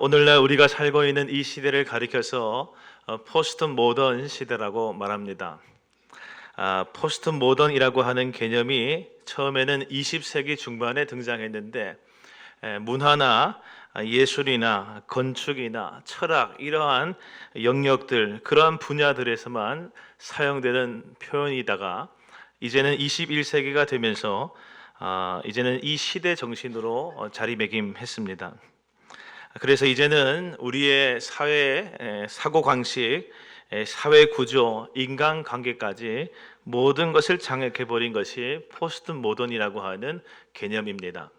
오늘날 우리가 살고 있는 이 시대를 가리켜서 포스트 모던 시대라고 말합니다. 포스트 모던이라고 하는 개념이 처음에는 20세기 중반에 등장했는데 문화나 예술이나 건축이나 철학 이러한 영역들, 그러한 분야들에서만 사용되는 표현이다가 이제는 21세기가 되면서 이제는 이 시대 정신으로 자리매김했습니다. 그래서 이제는 우리의 사회 사고 방식, 사회 구조, 인간 관계까지 모든 것을 장악해 버린 것이 포스트 모던이라고 하는 개념입니다.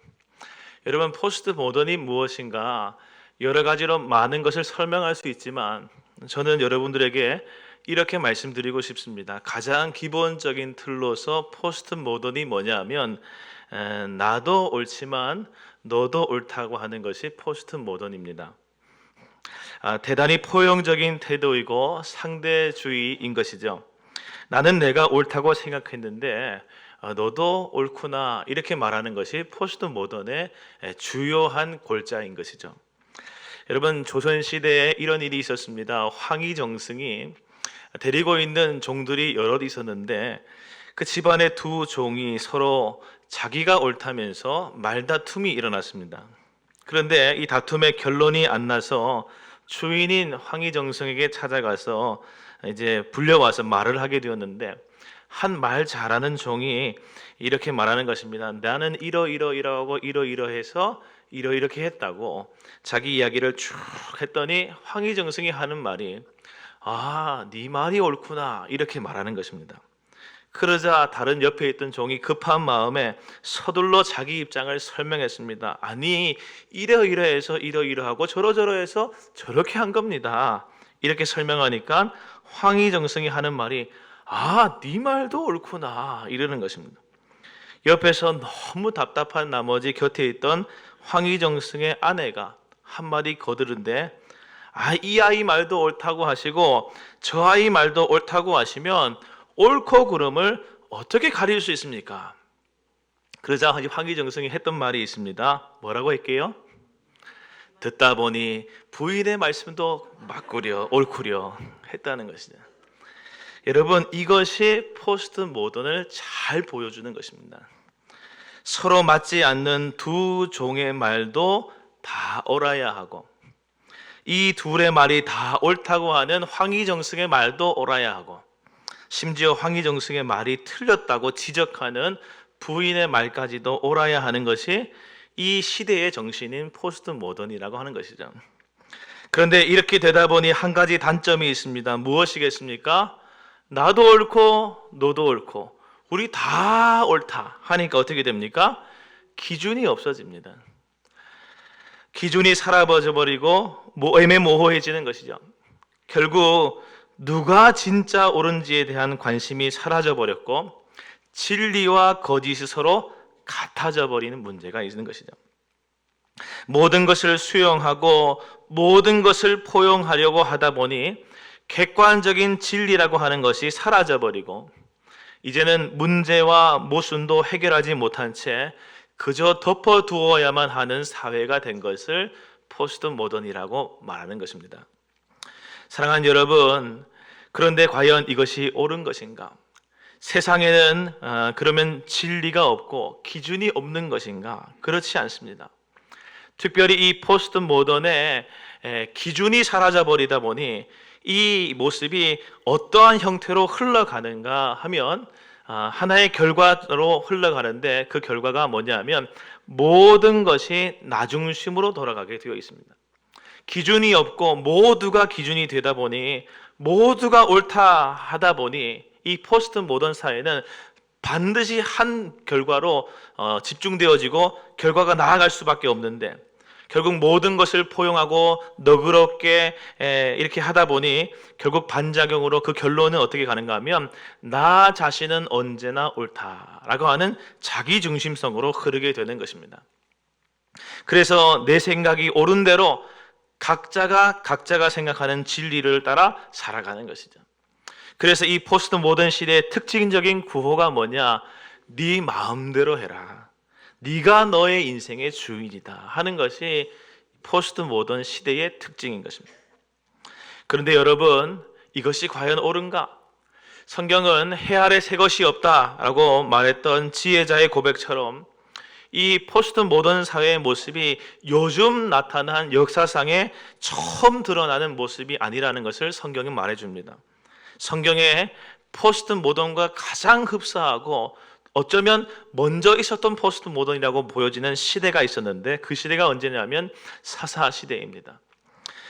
여러분, 포스트 모던이 무엇인가 여러 가지로 많은 것을 설명할 수 있지만 저는 여러분들에게 이렇게 말씀드리고 싶습니다. 가장 기본적인 틀로서 포스트 모던이 뭐냐면 나도 옳지만 너도 옳다고 하는 것이 포스트 모던입니다. 대단히 포용적인 태도이고 상대주의인 것이죠. 나는 내가 옳다고 생각했는데 너도 옳구나 이렇게 말하는 것이 포스트 모던의 주요한 골자인 것이죠. 여러분, 조선시대에 이런 일이 있었습니다. 황희정승이 데리고 있는 종들이 여럿 있었는데 그 집안의 두 종이 서로 자기가 옳다면서 말다툼이 일어났습니다. 그런데 이 다툼의 결론이 안 나서 주인인 황희정승에게 찾아가서 이제 불려와서 말을 하게 되었는데 한 말 잘하는 종이 이렇게 말하는 것입니다. 나는 이러이러이러하고 이러이러해서 이러이렇게 했다고 자기 이야기를 쭉 했더니 황희정승이 하는 말이 네 말이 옳구나 이렇게 말하는 것입니다. 그러자 다른 옆에 있던 종이 급한 마음에 서둘러 자기 입장을 설명했습니다. 아니 이러이러해서 이러이러하고 저러저러해서 저렇게 한 겁니다. 이렇게 설명하니까 황희정승이 하는 말이 네 말도 옳구나 이러는 것입니다. 옆에서 너무 답답한 나머지 곁에 있던 황희정승의 아내가 한마디 거드는데 이 아이 말도 옳다고 하시고 저 아이 말도 옳다고 하시면 옳고 그름을 어떻게 가릴 수 있습니까? 그러자 황희정승이 했던 말이 있습니다. 뭐라고 할게요? 듣다 보니 부인의 말씀도 맞구려 옳구려 했다는 것이죠. 여러분, 이것이 포스트 모던을 잘 보여주는 것입니다. 서로 맞지 않는 두 종의 말도 다 옳아야 하고 이 둘의 말이 다 옳다고 하는 황희정승의 말도 옳아야 하고 심지어 황희정승의 말이 틀렸다고 지적하는 부인의 말까지도 옳아야 하는 것이 이 시대의 정신인 포스트 모던이라고 하는 것이죠. 그런데 이렇게 되다 보니 한 가지 단점이 있습니다. 무엇이겠습니까? 나도 옳고 너도 옳고 우리 다 옳다 하니까 어떻게 됩니까? 기준이 없어집니다. 기준이 사라져 버리고 애매모호해지는 것이죠. 결국 누가 진짜 옳은지에 대한 관심이 사라져 버렸고 진리와 거짓이 서로 같아져 버리는 문제가 있는 것이죠. 모든 것을 수용하고 모든 것을 포용하려고 하다 보니 객관적인 진리라고 하는 것이 사라져 버리고 이제는 문제와 모순도 해결하지 못한 채 그저 덮어두어야만 하는 사회가 된 것을 포스트 모던이라고 말하는 것입니다. 사랑하는 여러분, 그런데 과연 이것이 옳은 것인가? 세상에는 그러면 진리가 없고 기준이 없는 것인가? 그렇지 않습니다. 특별히 이 포스트 모던의 기준이 사라져 버리다 보니 이 모습이 어떠한 형태로 흘러가는가 하면 하나의 결과로 흘러가는데 그 결과가 뭐냐면 모든 것이 나 중심으로 돌아가게 되어 있습니다. 기준이 없고 모두가 기준이 되다 보니 모두가 옳다 하다 보니 이 포스트 모던 사회는 반드시 한 결과로 집중되어지고 결과가 나아갈 수밖에 없는데 결국 모든 것을 포용하고 너그럽게 이렇게 하다 보니 결국 반작용으로 그 결론은 어떻게 가는가 하면 나 자신은 언제나 옳다라고 하는 자기중심성으로 흐르게 되는 것입니다. 그래서 내 생각이 옳은 대로 각자가 생각하는 진리를 따라 살아가는 것이죠. 그래서 이 포스트 모던 시대의 특징적인 구호가 뭐냐? 네 마음대로 해라. 네가 너의 인생의 주인이다 하는 것이 포스트 모던 시대의 특징인 것입니다. 그런데 여러분, 이것이 과연 옳은가? 성경은 해 아래 새 것이 없다라고 말했던 지혜자의 고백처럼 이 포스트 모던 사회의 모습이 요즘 나타난 역사상에 처음 드러나는 모습이 아니라는 것을 성경이 말해줍니다. 성경에 포스트 모던과 가장 흡사하고 어쩌면 먼저 있었던 포스트 모던이라고 보여지는 시대가 있었는데, 그 시대가 언제냐면 사사시대입니다.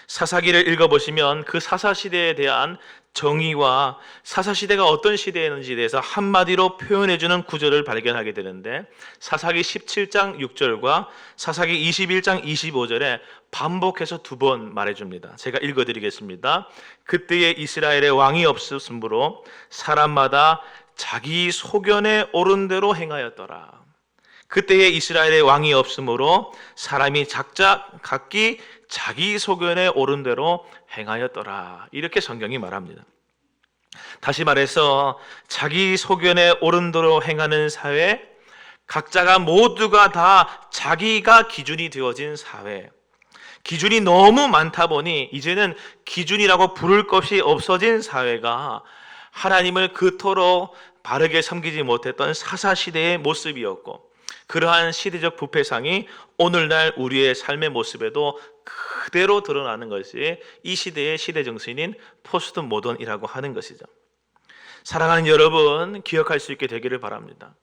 사사기를 읽어보시면 그 사사시대에 대한 정의와 사사시대가 어떤 시대였는지에 대해서 한마디로 표현해주는 구절을 발견하게 되는데, 사사기 17장 6절과 사사기 21장 25절에 반복해서 두 번 말해줍니다. 제가 읽어드리겠습니다. 그때에 이스라엘의 왕이 없었으므로 사람마다 자기 소견에 옳은 대로 행하였더라. 그때에 이스라엘의 왕이 없으므로 사람이 각기 자기 소견에 옳은 대로 행하였더라. 이렇게 성경이 말합니다. 다시 말해서 자기 소견에 옳은 대로 행하는 사회, 각자가 모두가 다 자기가 기준이 되어진 사회, 기준이 너무 많다 보니 이제는 기준이라고 부를 것이 없어진 사회가 하나님을 그토록 바르게 섬기지 못했던 사사시대의 모습이었고, 그러한 시대적 부패상이 오늘날 우리의 삶의 모습에도 그대로 드러나는 것이 이 시대의 시대 정신인 포스트 모던이라고 하는 것이죠. 사랑하는 여러분, 기억할 수 있게 되기를 바랍니다.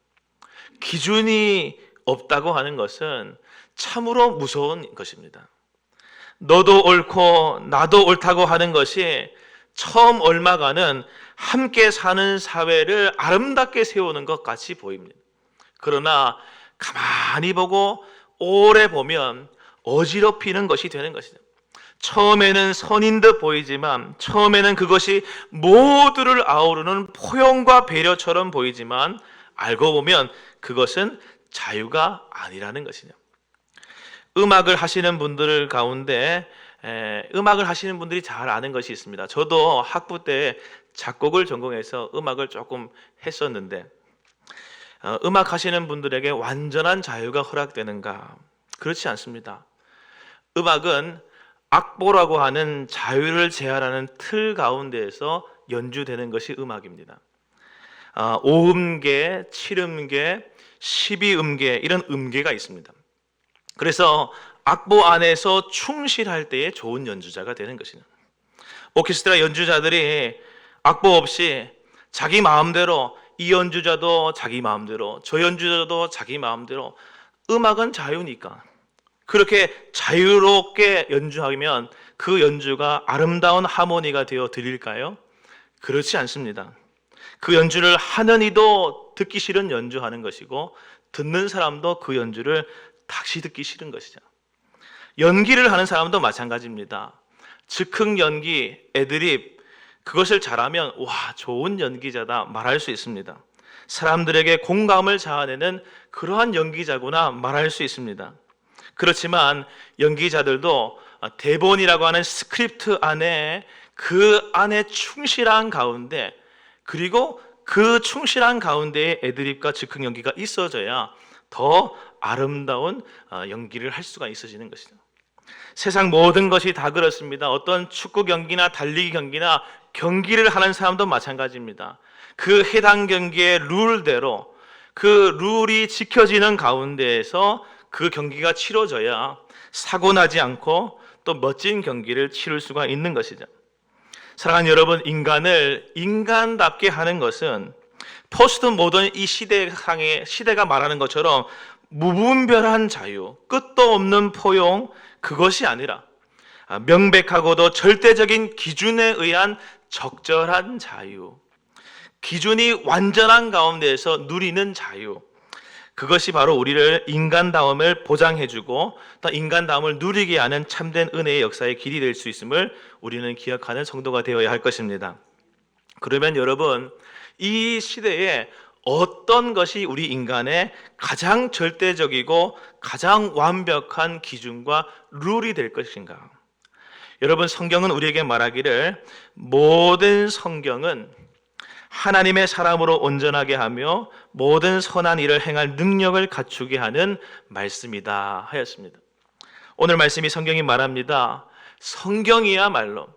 기준이 없다고 하는 것은 참으로 무서운 것입니다. 너도 옳고 나도 옳다고 하는 것이 처음 얼마간은 함께 사는 사회를 아름답게 세우는 것 같이 보입니다. 그러나 가만히 보고 오래 보면 어지럽히는 것이 되는 것이죠. 처음에는 선인 듯 보이지만, 처음에는 그것이 모두를 아우르는 포용과 배려처럼 보이지만, 알고 보면 그것은 자유가 아니라는 것이죠. 음악을 하시는 분들 가운데 음악을 하시는 분들이 잘 아는 것이 있습니다. 저도 학부 때 작곡을 전공해서 음악을 조금 했었는데, 음악 하시는 분들에게 완전한 자유가 허락되는가? 그렇지 않습니다. 음악은 악보라고 하는 자유를 제한하는 틀 가운데에서 연주되는 것이 음악입니다. 5음계, 7음계, 12음계 이런 음계가 있습니다. 그래서 악보 안에서 충실할 때에 좋은 연주자가 되는 것입니다. 오케스트라 연주자들이 악보 없이 자기 마음대로, 이 연주자도 자기 마음대로, 저 연주자도 자기 마음대로, 음악은 자유니까 그렇게 자유롭게 연주하면 그 연주가 아름다운 하모니가 되어 드릴까요? 그렇지 않습니다. 그 연주를 하는 이도 듣기 싫은 연주하는 것이고, 듣는 사람도 그 연주를 다시 듣기 싫은 것이죠. 연기를 하는 사람도 마찬가지입니다. 즉흥 연기, 애드립, 그것을 잘하면 와, 좋은 연기자다 말할 수 있습니다. 사람들에게 공감을 자아내는 그러한 연기자구나 말할 수 있습니다. 그렇지만 연기자들도 대본이라고 하는 스크립트 안에, 그 안에 충실한 가운데, 그리고 그 충실한 가운데에 애드립과 즉흥 연기가 있어져야 더 아름다운 연기를 할 수가 있어지는 것이죠. 세상 모든 것이 다 그렇습니다. 어떤 축구 경기나 달리기 경기나 경기를 하는 사람도 마찬가지입니다. 그 해당 경기의 룰대로, 그 룰이 지켜지는 가운데에서 그 경기가 치러져야 사고 나지 않고 또 멋진 경기를 치를 수가 있는 것이죠. 사랑하는 여러분, 인간을 인간답게 하는 것은 포스트 모던 이 시대가 말하는 것처럼 무분별한 자유, 끝도 없는 포용, 그것이 아니라 명백하고도 절대적인 기준에 의한 적절한 자유, 기준이 완전한 가운데에서 누리는 자유, 그것이 바로 우리를 인간다움을 보장해주고 또 인간다움을 누리게 하는 참된 은혜의 역사의 길이 될 수 있음을 우리는 기억하는 성도가 되어야 할 것입니다. 그러면 여러분, 이 시대에 어떤 것이 우리 인간의 가장 절대적이고 가장 완벽한 기준과 룰이 될 것인가? 여러분, 성경은 우리에게 말하기를 모든 성경은 하나님의 사람으로 온전하게 하며 모든 선한 일을 행할 능력을 갖추게 하는 말씀이다 하였습니다. 오늘 말씀이 성경이 말합니다. 성경이야말로,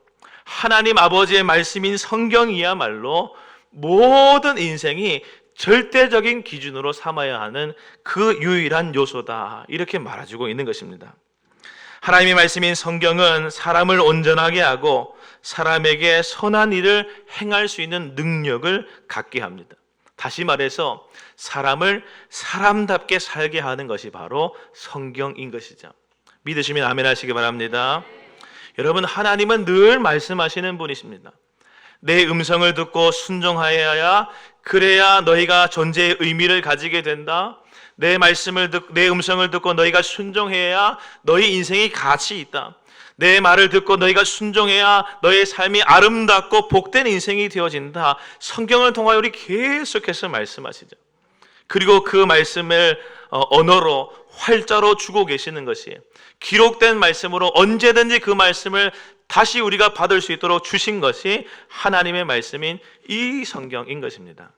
하나님 아버지의 말씀인 성경이야말로 모든 인생이 절대적인 기준으로 삼아야 하는 그 유일한 요소다, 이렇게 말해주고 있는 것입니다. 하나님의 말씀인 성경은 사람을 온전하게 하고 사람에게 선한 일을 행할 수 있는 능력을 갖게 합니다. 다시 말해서 사람을 사람답게 살게 하는 것이 바로 성경인 것이죠. 믿으시면 아멘 하시기 바랍니다. 여러분, 하나님은 늘 말씀하시는 분이십니다. 내 음성을 듣고 순종하여야, 그래야 너희가 존재의 의미를 가지게 된다. 내 음성을 듣고 너희가 순종해야 너희 인생이 가치 있다. 내 말을 듣고 너희가 순종해야 너의 삶이 아름답고 복된 인생이 되어진다. 성경을 통하여 우리 계속해서 말씀하시죠. 그리고 그 말씀을 언어로, 활자로 주고 계시는 것이, 기록된 말씀으로 언제든지 그 말씀을 다시 우리가 받을 수 있도록 주신 것이 하나님의 말씀인 이 성경인 것입니다.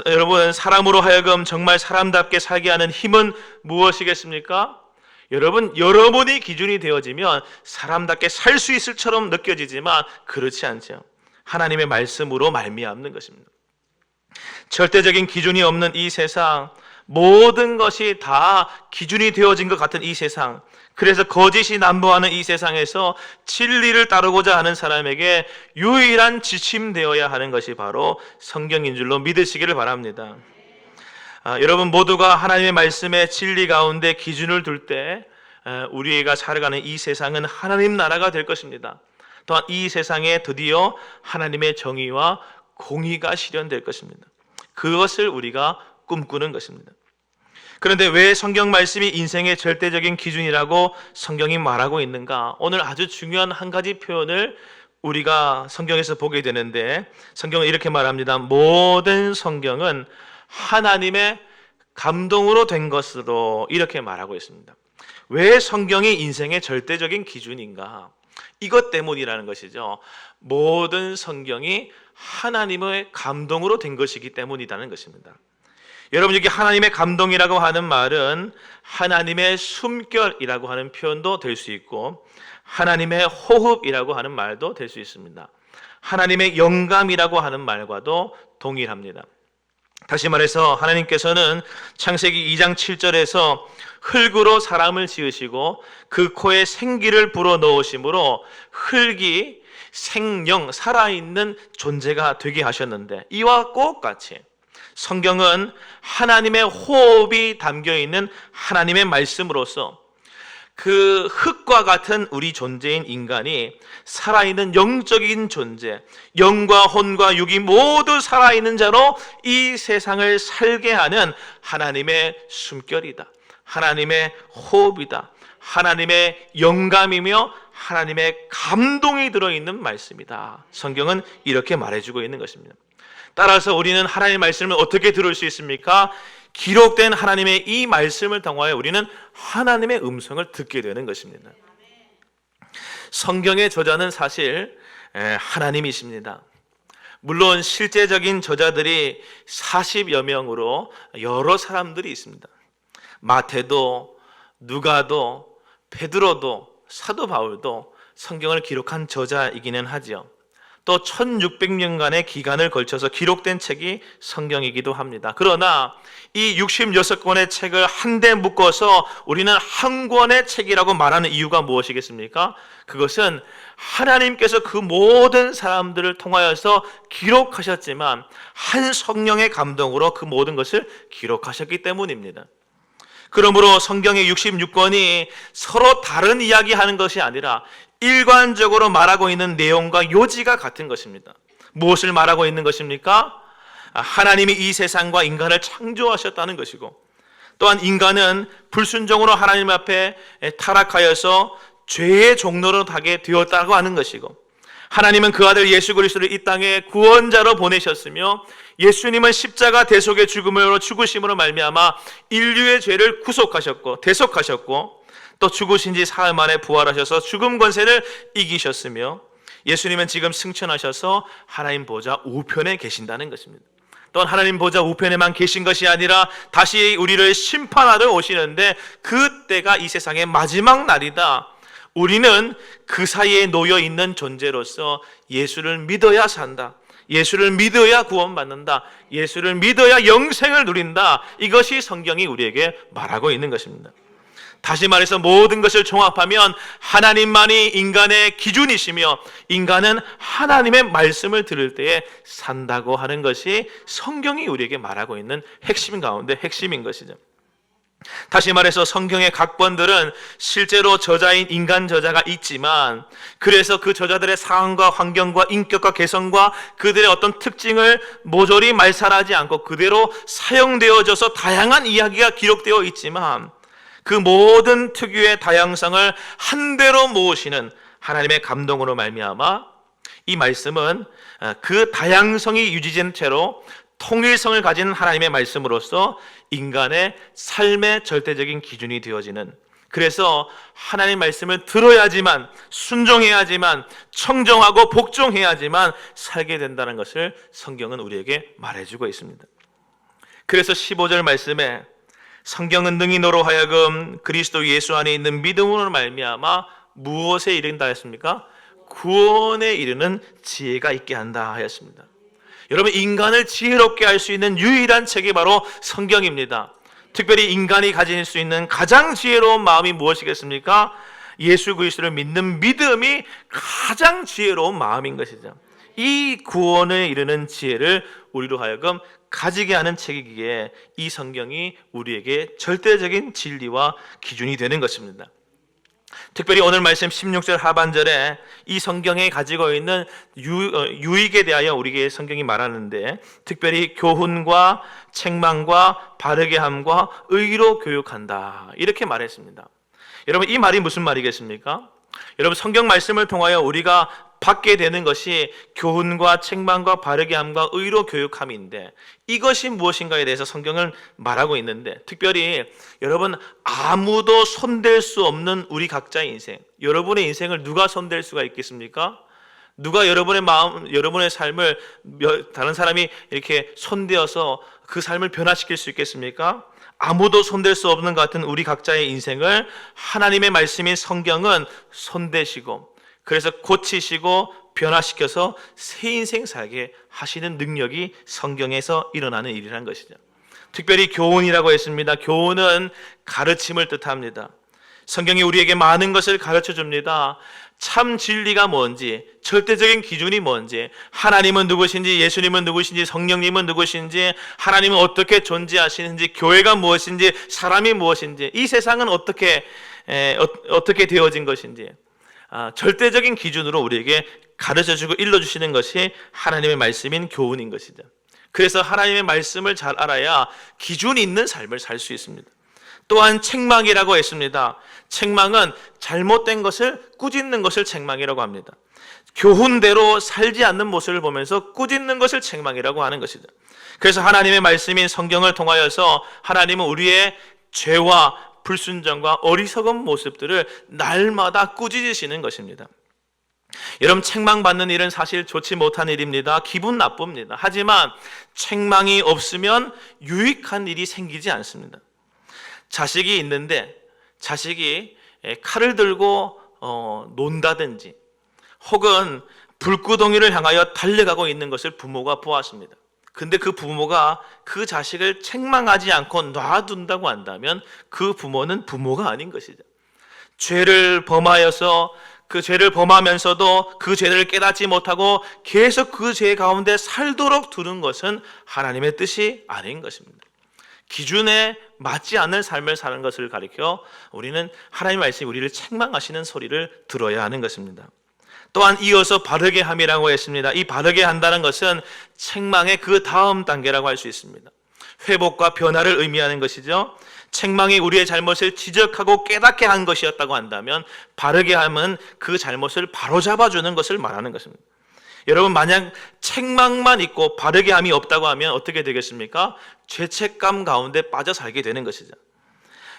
여러분, 사람으로 하여금 정말 사람답게 살게 하는 힘은 무엇이겠습니까? 여러분, 여러분이 기준이 되어지면 사람답게 살 수 있을 처럼 느껴지지만 그렇지 않죠. 하나님의 말씀으로 말미암는 것입니다. 절대적인 기준이 없는 이 세상, 모든 것이 다 기준이 되어진 것 같은 이 세상, 그래서 거짓이 난무하는 이 세상에서 진리를 따르고자 하는 사람에게 유일한 지침되어야 하는 것이 바로 성경인 줄로 믿으시기를 바랍니다. 여러분 모두가 하나님의 말씀의 진리 가운데 기준을 둘 때 우리가 살아가는 이 세상은 하나님 나라가 될 것입니다. 또한 이 세상에 드디어 하나님의 정의와 공의가 실현될 것입니다. 그것을 우리가 꿈꾸는 것입니다. 그런데 왜 성경 말씀이 인생의 절대적인 기준이라고 성경이 말하고 있는가? 오늘 아주 중요한 한 가지 표현을 우리가 성경에서 보게 되는데, 성경은 이렇게 말합니다. 모든 성경은 하나님의 감동으로 된 것으로, 이렇게 말하고 있습니다. 왜 성경이 인생의 절대적인 기준인가? 이것 때문이라는 것이죠. 모든 성경이 하나님의 감동으로 된 것이기 때문이라는 것입니다. 여러분, 여기 하나님의 감동이라고 하는 말은 하나님의 숨결이라고 하는 표현도 될 수 있고, 하나님의 호흡이라고 하는 말도 될 수 있습니다. 하나님의 영감이라고 하는 말과도 동일합니다. 다시 말해서 하나님께서는 창세기 2장 7절에서 흙으로 사람을 지으시고 그 코에 생기를 불어넣으심으로 흙이 생명, 살아있는 존재가 되게 하셨는데, 이와 똑같이 성경은 하나님의 호흡이 담겨있는 하나님의 말씀으로서 그 흙과 같은 우리 존재인 인간이 살아있는 영적인 존재, 영과 혼과 육이 모두 살아있는 자로 이 세상을 살게 하는 하나님의 숨결이다, 하나님의 호흡이다, 하나님의 영감이며 하나님의 감동이 들어있는 말씀이다. 성경은 이렇게 말해주고 있는 것입니다. 따라서 우리는 하나님의 말씀을 어떻게 들을 수 있습니까? 기록된 하나님의 이 말씀을 통하여 우리는 하나님의 음성을 듣게 되는 것입니다. 성경의 저자는 사실 하나님이십니다. 물론 실제적인 저자들이 40여 명으로 여러 사람들이 있습니다. 마태도, 누가도, 베드로도, 사도 바울도 성경을 기록한 저자이기는 하죠. 또 1600년간의 기간을 걸쳐서 기록된 책이 성경이기도 합니다. 그러나 이 66권의 책을 한데 묶어서 우리는 한 권의 책이라고 말하는 이유가 무엇이겠습니까? 그것은 하나님께서 그 모든 사람들을 통하여서 기록하셨지만 한 성령의 감동으로 그 모든 것을 기록하셨기 때문입니다. 그러므로 성경의 66권이 서로 다른 이야기하는 것이 아니라 일관적으로 말하고 있는 내용과 요지가 같은 것입니다. 무엇을 말하고 있는 것입니까? 하나님이 이 세상과 인간을 창조하셨다는 것이고, 또한 인간은 불순종으로 하나님 앞에 타락하여서 죄의 종로로 가게 되었다고 하는 것이고, 하나님은 그 아들 예수 그리스도를 이 땅에 구원자로 보내셨으며 예수님은 십자가 대속의 죽음으로 죽으심으로 말미암아 인류의 죄를 구속하셨고 대속하셨고, 또 죽으신 지 사흘 만에 부활하셔서 죽음 권세를 이기셨으며 예수님은 지금 승천하셔서 하나님 보좌 우편에 계신다는 것입니다. 또한 하나님 보좌 우편에만 계신 것이 아니라 다시 우리를 심판하러 오시는데 그때가 이 세상의 마지막 날이다. 우리는 그 사이에 놓여 있는 존재로서 예수를 믿어야 산다. 예수를 믿어야 구원받는다. 예수를 믿어야 영생을 누린다. 이것이 성경이 우리에게 말하고 있는 것입니다. 다시 말해서 모든 것을 종합하면 하나님만이 인간의 기준이시며 인간은 하나님의 말씀을 들을 때에 산다고 하는 것이 성경이 우리에게 말하고 있는 핵심 가운데 핵심인 것이죠. 다시 말해서 성경의 각본들은 실제로 저자인 인간 저자가 있지만 그래서 그 저자들의 상황과 환경과 인격과 개성과 그들의 어떤 특징을 모조리 말살하지 않고 그대로 사용되어져서 다양한 이야기가 기록되어 있지만 그 모든 특유의 다양성을 한대로 모으시는 하나님의 감동으로 말미암아 이 말씀은 그 다양성이 유지된 채로 통일성을 가진 하나님의 말씀으로서 인간의 삶의 절대적인 기준이 되어지는, 그래서 하나님의 말씀을 들어야지만, 순종해야지만, 청정하고 복종해야지만 살게 된다는 것을 성경은 우리에게 말해주고 있습니다. 그래서 15절 말씀에 성경은 능히 너로 하여금 그리스도 예수 안에 있는 믿음으로 말미암아 무엇에 이른다 했습니까? 구원에 이르는 지혜가 있게 한다 하였습니다. 여러분, 인간을 지혜롭게 할 수 있는 유일한 책이 바로 성경입니다. 특별히 인간이 가질 수 있는 가장 지혜로운 마음이 무엇이겠습니까? 예수 그리스도를 믿는 믿음이 가장 지혜로운 마음인 것이죠. 이 구원에 이르는 지혜를 우리로 하여금 가지게 하는 책이기에 이 성경이 우리에게 절대적인 진리와 기준이 되는 것입니다. 특별히 오늘 말씀 16절 하반절에 이 성경에 가지고 있는 유익에 대하여 우리에게 성경이 말하는데, 특별히 교훈과 책망과 바르게 함과 의로 교육한다, 이렇게 말했습니다. 여러분, 이 말이 무슨 말이겠습니까? 여러분, 성경 말씀을 통하여 우리가 받게 되는 것이 교훈과 책망과 바르게 함과 의로 교육함인데, 이것이 무엇인가에 대해서 성경을 말하고 있는데, 특별히 여러분, 아무도 손댈 수 없는 우리 각자의 인생, 여러분의 인생을 누가 손댈 수가 있겠습니까? 누가 여러분의 마음, 여러분의 삶을 다른 사람이 이렇게 손대어서 그 삶을 변화시킬 수 있겠습니까? 아무도 손댈 수 없는 것 같은 우리 각자의 인생을 하나님의 말씀인 성경은 손대시고, 그래서 고치시고 변화시켜서 새 인생 살게 하시는 능력이 성경에서 일어나는 일이라는 것이죠. 특별히 교훈이라고 했습니다. 교훈은 가르침을 뜻합니다. 성경이 우리에게 많은 것을 가르쳐 줍니다. 참 진리가 뭔지, 절대적인 기준이 뭔지, 하나님은 누구신지, 예수님은 누구신지, 성령님은 누구신지, 하나님은 어떻게 존재하시는지, 교회가 무엇인지, 사람이 무엇인지, 이 세상은 어떻게 되어진 것인지, 절대적인 기준으로 우리에게 가르쳐주고 일러주시는 것이 하나님의 말씀인 교훈인 것이죠. 그래서 하나님의 말씀을 잘 알아야 기준이 있는 삶을 살 수 있습니다. 또한 책망이라고 했습니다. 책망은 잘못된 것을 꾸짖는 것을 책망이라고 합니다. 교훈대로 살지 않는 모습을 보면서 꾸짖는 것을 책망이라고 하는 것이죠. 그래서 하나님의 말씀인 성경을 통하여서 하나님은 우리의 죄와 불순종과 어리석은 모습들을 날마다 꾸짖으시는 것입니다. 여러분, 책망받는 일은 사실 좋지 못한 일입니다. 기분 나쁩니다. 하지만 책망이 없으면 유익한 일이 생기지 않습니다. 자식이 있는데 자식이 칼을 들고 논다든지 혹은 불구덩이를 향하여 달려가고 있는 것을 부모가 보았습니다. 근데 그 부모가 그 자식을 책망하지 않고 놔둔다고 한다면 그 부모는 부모가 아닌 것이죠. 죄를 범하여서 그 죄를 범하면서도 그 죄를 깨닫지 못하고 계속 그 죄 가운데 살도록 두는 것은 하나님의 뜻이 아닌 것입니다. 기준에 맞지 않는 삶을 사는 것을 가리켜 우리는 하나님의 말씀이 우리를 책망하시는 소리를 들어야 하는 것입니다. 또한 이어서 바르게 함이라고 했습니다. 이 바르게 한다는 것은 책망의 그 다음 단계라고 할 수 있습니다. 회복과 변화를 의미하는 것이죠. 책망이 우리의 잘못을 지적하고 깨닫게 한 것이었다고 한다면 바르게 함은 그 잘못을 바로잡아주는 것을 말하는 것입니다. 여러분, 만약 책망만 있고 바르게 함이 없다고 하면 어떻게 되겠습니까? 죄책감 가운데 빠져 살게 되는 것이죠.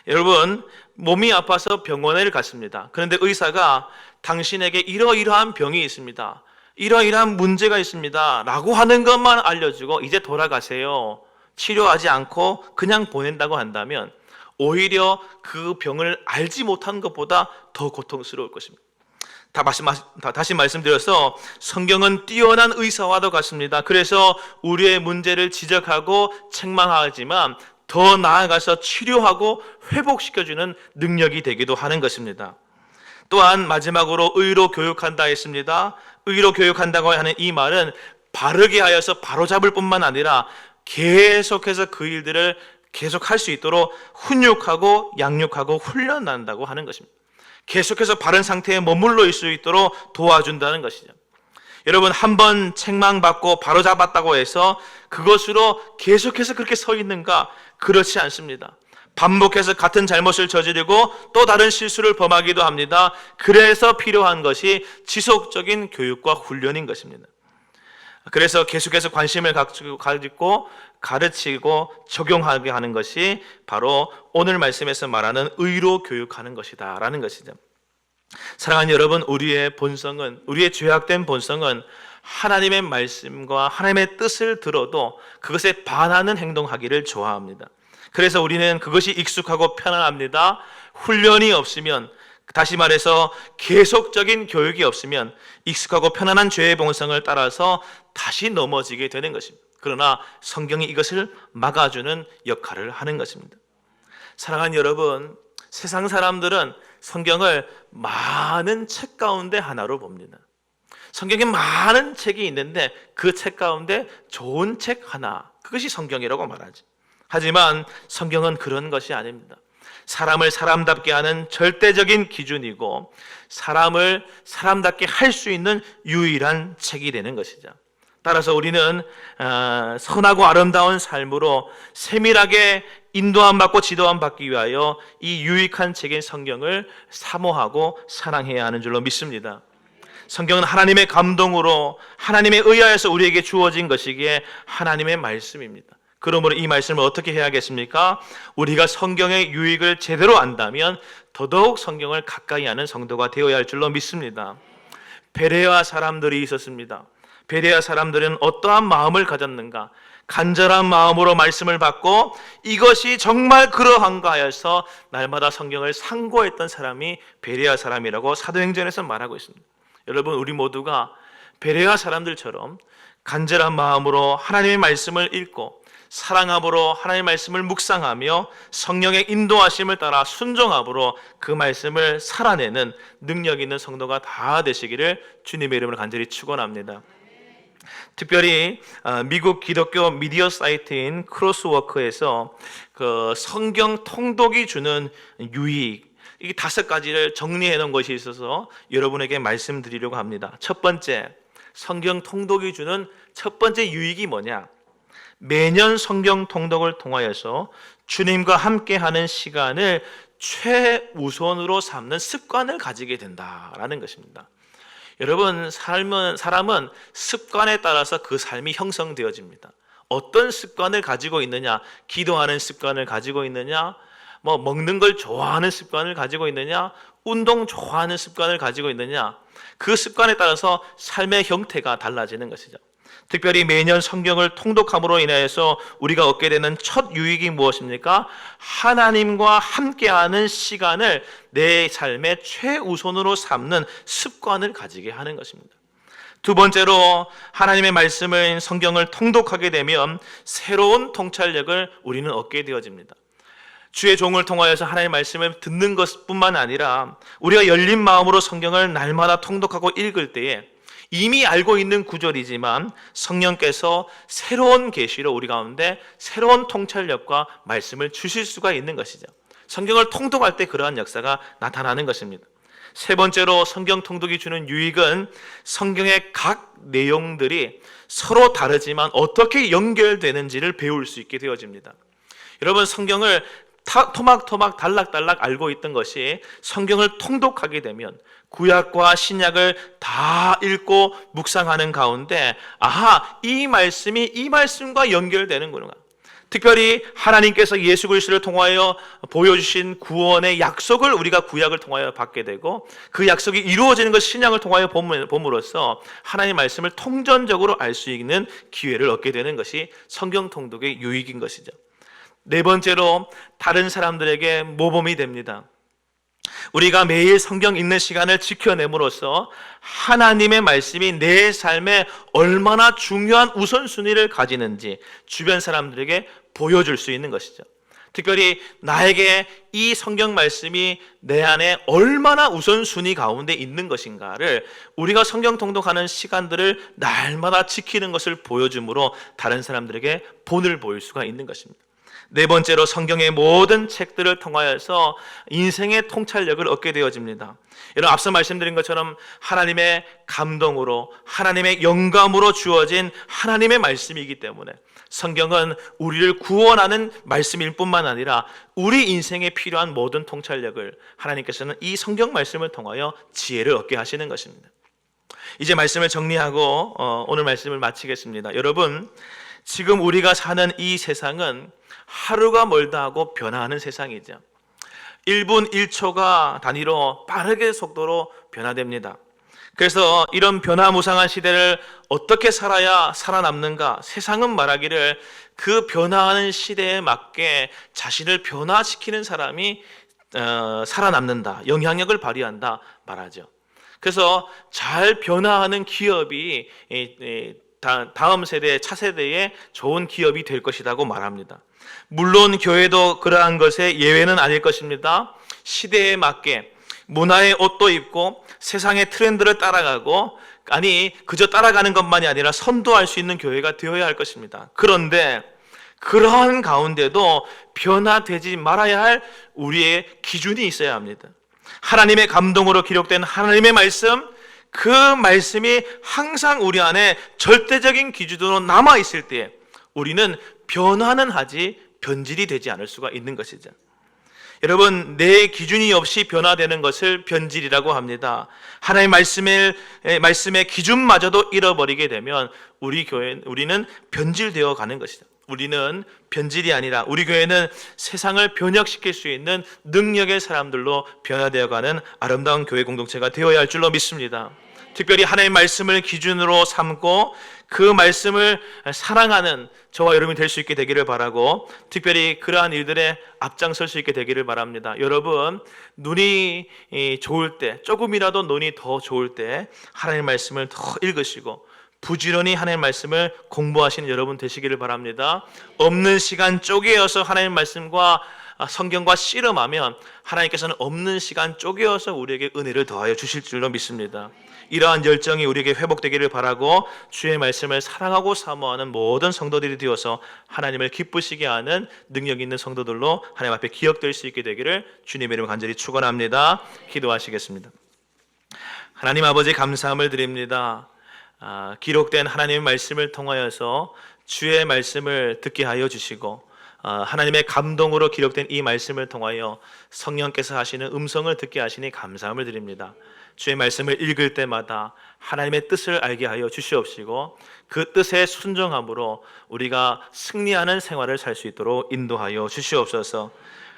여러분, 몸이 아파서 병원에 갔습니다. 그런데 의사가 당신에게 이러이러한 병이 있습니다. 이러이러한 문제가 있습니다 라고 하는 것만 알려주고 이제 돌아가세요, 치료하지 않고 그냥 보낸다고 한다면 오히려 그 병을 알지 못한 것보다 더 고통스러울 것입니다. 다시 말씀드려서 성경은 뛰어난 의사와도 같습니다. 그래서 우리의 문제를 지적하고 책망하지만 더 나아가서 치료하고 회복시켜주는 능력이 되기도 하는 것입니다. 또한 마지막으로 의로 교육한다 했습니다. 의로 교육한다고 하는 이 말은 바르게 하여서 바로잡을 뿐만 아니라 계속해서 그 일들을 계속할 수 있도록 훈육하고 양육하고 훈련한다고 하는 것입니다. 계속해서 바른 상태에 머물러 있을 수 있도록 도와준다는 것이죠. 여러분, 한번 책망받고 바로잡았다고 해서 그것으로 계속해서 그렇게 서 있는가? 그렇지 않습니다. 반복해서 같은 잘못을 저지르고 또 다른 실수를 범하기도 합니다. 그래서 필요한 것이 지속적인 교육과 훈련인 것입니다. 그래서 계속해서 관심을 가지고 가르치고 적용하게 하는 것이 바로 오늘 말씀에서 말하는 의로 교육하는 것이다 라는 것이죠. 사랑하는 여러분, 우리의 본성은, 우리의 죄악된 본성은 하나님의 말씀과 하나님의 뜻을 들어도 그것에 반하는 행동하기를 좋아합니다. 그래서 우리는 그것이 익숙하고 편안합니다. 훈련이 없으면, 다시 말해서 계속적인 교육이 없으면 익숙하고 편안한 죄의 본성을 따라서 다시 넘어지게 되는 것입니다. 그러나 성경이 이것을 막아주는 역할을 하는 것입니다. 사랑하는 여러분, 세상 사람들은 성경을 많은 책 가운데 하나로 봅니다. 성경에 많은 책이 있는데 그 책 가운데 좋은 책 하나, 그것이 성경이라고 말하지. 하지만 성경은 그런 것이 아닙니다. 사람을 사람답게 하는 절대적인 기준이고 사람을 사람답게 할 수 있는 유일한 책이 되는 것이죠. 따라서 우리는 선하고 아름다운 삶으로 세밀하게 인도함 받고 지도함 받기 위하여 이 유익한 책인 성경을 사모하고 사랑해야 하는 줄로 믿습니다. 성경은 하나님의 감동으로 하나님에 의하여서 우리에게 주어진 것이기에 하나님의 말씀입니다. 그러므로 이 말씀을 어떻게 해야겠습니까? 우리가 성경의 유익을 제대로 안다면 더더욱 성경을 가까이 하는 성도가 되어야 할 줄로 믿습니다. 베레아 사람들이 있었습니다. 베레아 사람들은 어떠한 마음을 가졌는가? 간절한 마음으로 말씀을 받고 이것이 정말 그러한가 하여서 날마다 성경을 상고했던 사람이 베레아 사람이라고 사도행전에서 말하고 있습니다. 여러분, 우리 모두가 베레아 사람들처럼 간절한 마음으로 하나님의 말씀을 읽고 사랑함으로 하나님의 말씀을 묵상하며 성령의 인도하심을 따라 순종함으로 그 말씀을 살아내는 능력 있는 성도가 다 되시기를 주님의 이름으로 간절히 축원합니다. 특별히 미국 기독교 미디어 사이트인 크로스워크에서 그 성경 통독이 주는 유익, 이 5가지를 정리해 놓은 것이 있어서 여러분에게 말씀드리려고 합니다. 첫 번째, 성경 통독이 주는 첫 번째 유익이 뭐냐? 매년 성경 통독을 통하여서 주님과 함께하는 시간을 최우선으로 삼는 습관을 가지게 된다라는 것입니다. 여러분, 사람은 습관에 따라서 그 삶이 형성되어집니다. 어떤 습관을 가지고 있느냐? 기도하는 습관을 가지고 있느냐? 먹는 걸 좋아하는 습관을 가지고 있느냐? 운동 좋아하는 습관을 가지고 있느냐? 그 습관에 따라서 삶의 형태가 달라지는 것이죠. 특별히 매년 성경을 통독함으로 인해서 우리가 얻게 되는 첫 유익이 무엇입니까? 하나님과 함께하는 시간을 내 삶의 최우선으로 삼는 습관을 가지게 하는 것입니다. 두 번째로, 하나님의 말씀을 성경을 통독하게 되면 새로운 통찰력을 우리는 얻게 되어집니다. 주의 종을 통하여서 하나님의 말씀을 듣는 것뿐만 아니라 우리가 열린 마음으로 성경을 날마다 통독하고 읽을 때에 이미 알고 있는 구절이지만 성령께서 새로운 계시로 우리 가운데 새로운 통찰력과 말씀을 주실 수가 있는 것이죠. 성경을 통독할 때 그러한 역사가 나타나는 것입니다. 세 번째로, 성경 통독이 주는 유익은 성경의 각 내용들이 서로 다르지만 어떻게 연결되는지를 배울 수 있게 되어집니다. 여러분, 성경을 토막토막 단락단락 알고 있던 것이 성경을 통독하게 되면 구약과 신약을 다 읽고 묵상하는 가운데 이 말씀이 이 말씀과 연결되는구나. 특별히 하나님께서 예수 그리스도를 통하여 보여주신 구원의 약속을 우리가 구약을 통하여 받게 되고, 그 약속이 이루어지는 것 신약을 통하여 봄으로써 하나님의 말씀을 통전적으로 알 수 있는 기회를 얻게 되는 것이 성경 통독의 유익인 것이죠. 네 번째로, 다른 사람들에게 모범이 됩니다. 우리가 매일 성경 읽는 시간을 지켜냄으로써 하나님의 말씀이 내 삶에 얼마나 중요한 우선순위를 가지는지 주변 사람들에게 보여줄 수 있는 것이죠. 특별히 나에게 이 성경 말씀이 내 안에 얼마나 우선순위 가운데 있는 것인가를 우리가 성경 통독하는 시간들을 날마다 지키는 것을 보여줌으로 다른 사람들에게 본을 보일 수가 있는 것입니다. 네 번째로, 성경의 모든 책들을 통하여서 인생의 통찰력을 얻게 되어집니다. 여러분, 앞서 말씀드린 것처럼 하나님의 감동으로, 하나님의 영감으로 주어진 하나님의 말씀이기 때문에 성경은 우리를 구원하는 말씀일 뿐만 아니라 우리 인생에 필요한 모든 통찰력을 하나님께서는 이 성경 말씀을 통하여 지혜를 얻게 하시는 것입니다. 이제 말씀을 정리하고 오늘 말씀을 마치겠습니다. 여러분, 지금 우리가 사는 이 세상은 하루가 멀다 하고 변화하는 세상이죠. 1분 1초가 단위로 빠르게 속도로 변화됩니다. 그래서 이런 변화무쌍한 시대를 어떻게 살아야 살아남는가? 세상은 말하기를 그 변화하는 시대에 맞게 자신을 변화시키는 사람이 살아남는다, 영향력을 발휘한다 말하죠. 그래서 잘 변화하는 기업이 다음 세대, 차세대에 좋은 기업이 될 것이라고 말합니다. 물론 교회도 그러한 것에 예외는 아닐 것입니다. 시대에 맞게 문화의 옷도 입고 세상의 트렌드를 따라가고, 아니 그저 따라가는 것만이 아니라 선도할 수 있는 교회가 되어야 할 것입니다. 그런데 그러한 가운데도 변화되지 말아야 할 우리의 기준이 있어야 합니다. 하나님의 감동으로 기록된 하나님의 말씀, 그 말씀이 항상 우리 안에 절대적인 기준으로 남아있을 때 우리는 변화는 하지 변질이 되지 않을 수가 있는 것이죠. 여러분, 내 기준이 없이 변화되는 것을 변질이라고 합니다. 하나님의 말씀의 기준마저도 잃어버리게 되면 우리는 변질되어 가는 것이죠. 우리는 변질이 아니라 우리 교회는 세상을 변혁시킬 수 있는 능력의 사람들로 변화되어가는 아름다운 교회 공동체가 되어야 할 줄로 믿습니다. 특별히 하나님의 말씀을 기준으로 삼고 그 말씀을 사랑하는 저와 여러분이 될 수 있게 되기를 바라고, 특별히 그러한 일들에 앞장설 수 있게 되기를 바랍니다. 여러분, 눈이 좋을 때, 조금이라도 눈이 더 좋을 때 하나님의 말씀을 더 읽으시고 부지런히 하나님의 말씀을 공부하시는 여러분 되시기를 바랍니다. 없는 시간 쪼개어서 하나님의 말씀과 성경과 씨름하면 하나님께서는 없는 시간 쪼개어서 우리에게 은혜를 더하여 주실 줄로 믿습니다. 이러한 열정이 우리에게 회복되기를 바라고, 주의 말씀을 사랑하고 사모하는 모든 성도들이 되어서 하나님을 기쁘시게 하는 능력 있는 성도들로 하나님 앞에 기억될 수 있게 되기를 주님의 이름으로 간절히 축원합니다. 기도하시겠습니다. 하나님 아버지, 감사함을 드립니다. 기록된 하나님의 말씀을 통하여서 주의 말씀을 듣게 하여 주시고, 하나님의 감동으로 기록된 이 말씀을 통하여 성령께서 하시는 음성을 듣게 하시니 감사함을 드립니다. 주의 말씀을 읽을 때마다 하나님의 뜻을 알게 하여 주시옵시고, 그 뜻에 순종함으로 우리가 승리하는 생활을 살 수 있도록 인도하여 주시옵소서.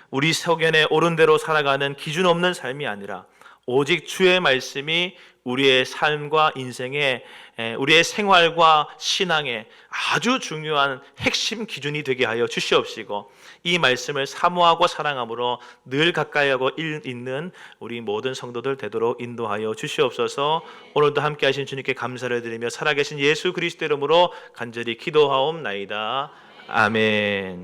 우리 소견에 옳은 대로 살아가는 기준 없는 삶이 아니라 오직 주의 말씀이 우리의 삶과 인생에, 우리의 생활과 신앙에 아주 중요한 핵심 기준이 되게 하여 주시옵시고, 이 말씀을 사모하고 사랑함으로 늘 가까이하고 읽는 우리 모든 성도들 되도록 인도하여 주시옵소서. 오늘도 함께 하신 주님께 감사를 드리며 살아계신 예수 그리스도 이름으로 간절히 기도하옵나이다. 아멘.